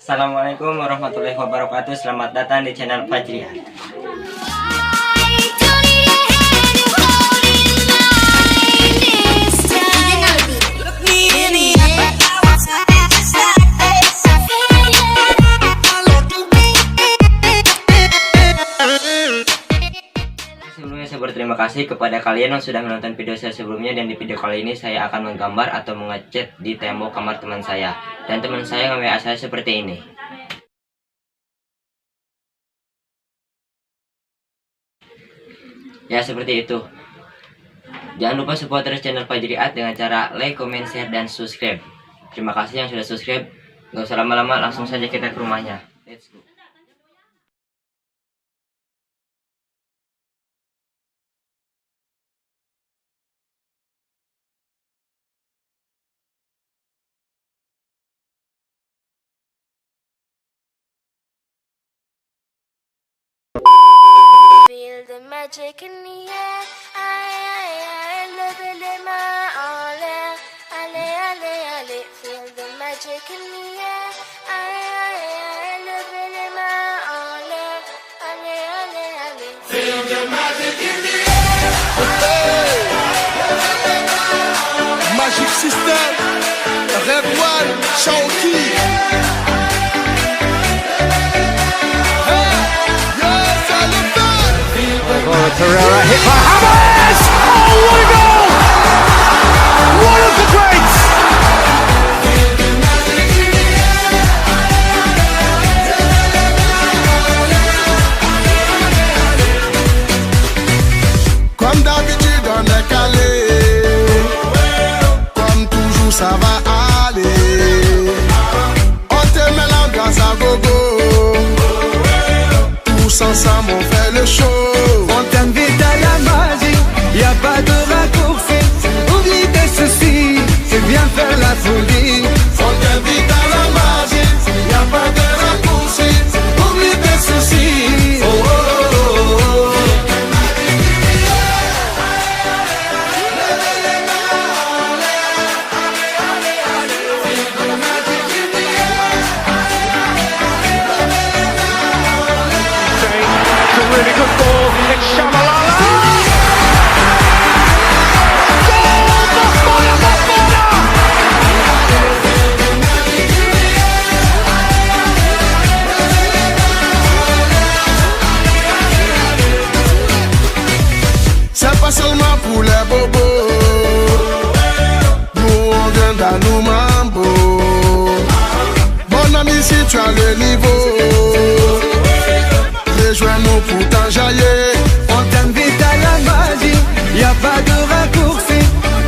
Assalamualaikum warahmatullahi wabarakatuh. Selamat datang di channel FAJRI Art. Sebelumnya saya berterima kasih kepada kalian yang sudah menonton video saya sebelumnya, dan di video kali ini saya akan menggambar atau mengecat di tembok kamar teman saya. Dan teman saya nge-WA saya seperti ini. Ya, seperti itu. Jangan lupa support terus channel FAJRI Art dengan cara like, comment, share, dan subscribe. Terima kasih yang sudah subscribe. Gak usah lama-lama, langsung saja kita ke rumahnya. Let's go. Feel the magic in the air. I love it in my all. Allez, allez, allez. Feel the magic in the air. I love it in my all. Allez, allez, allez. Feel the magic in the air. Magic System, Red One, Shawty. Pereira hit by Hammers! Oh, what a goal! One of the greats! Comme d'habitude on est calé, comme toujours ça va aller. On te met l'ambiance à gogo, tous ensemble on fait le show. On t'invite à la magie, y a pas de raccourci. Oublie tes soucis, c'est bien faire la folie. On t'invite à la magie, y a pas de raccourci. Oublie tes soucis. Oh, oh, oh, oh. It's a really good ball. It's Shabalala. C'est pas seulement pour les bobos, nous on vient dans nos mambo. Mon ami, si tu as le niveau, rejoins-nous pour t'enjailler. On t'invite à la magie, y a pas de raccourci.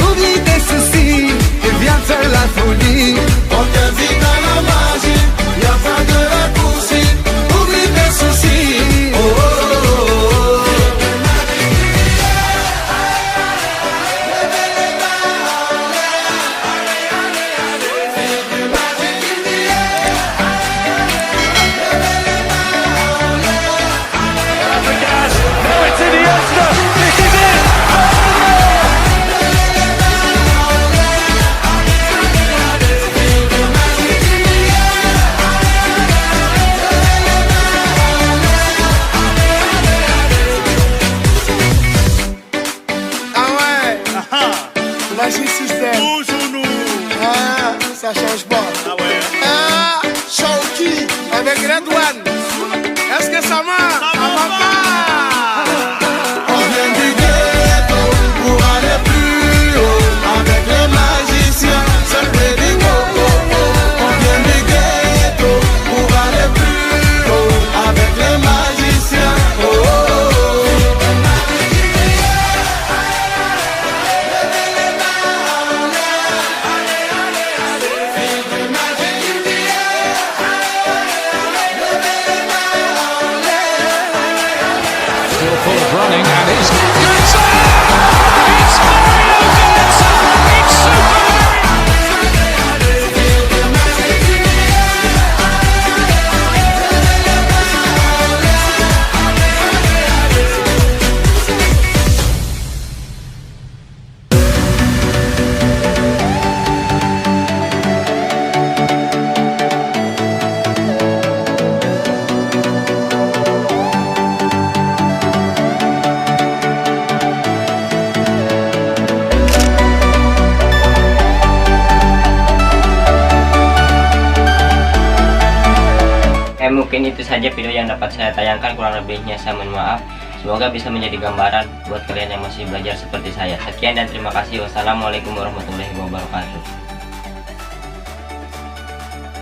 Oublie tes soucis, et viens faire la folie. On t'invite à la magie, y a pas de raccourci. Oublie tes soucis. Oh, oh, oh, oh. It's Iniesta. This is it. Mungkin itu saja video yang dapat saya tayangkan, kurang lebihnya saya mohon maaf. Semoga bisa menjadi gambaran buat kalian yang masih belajar seperti saya. Sekian dan terima kasih. Wassalamualaikum warahmatullahi wabarakatuh.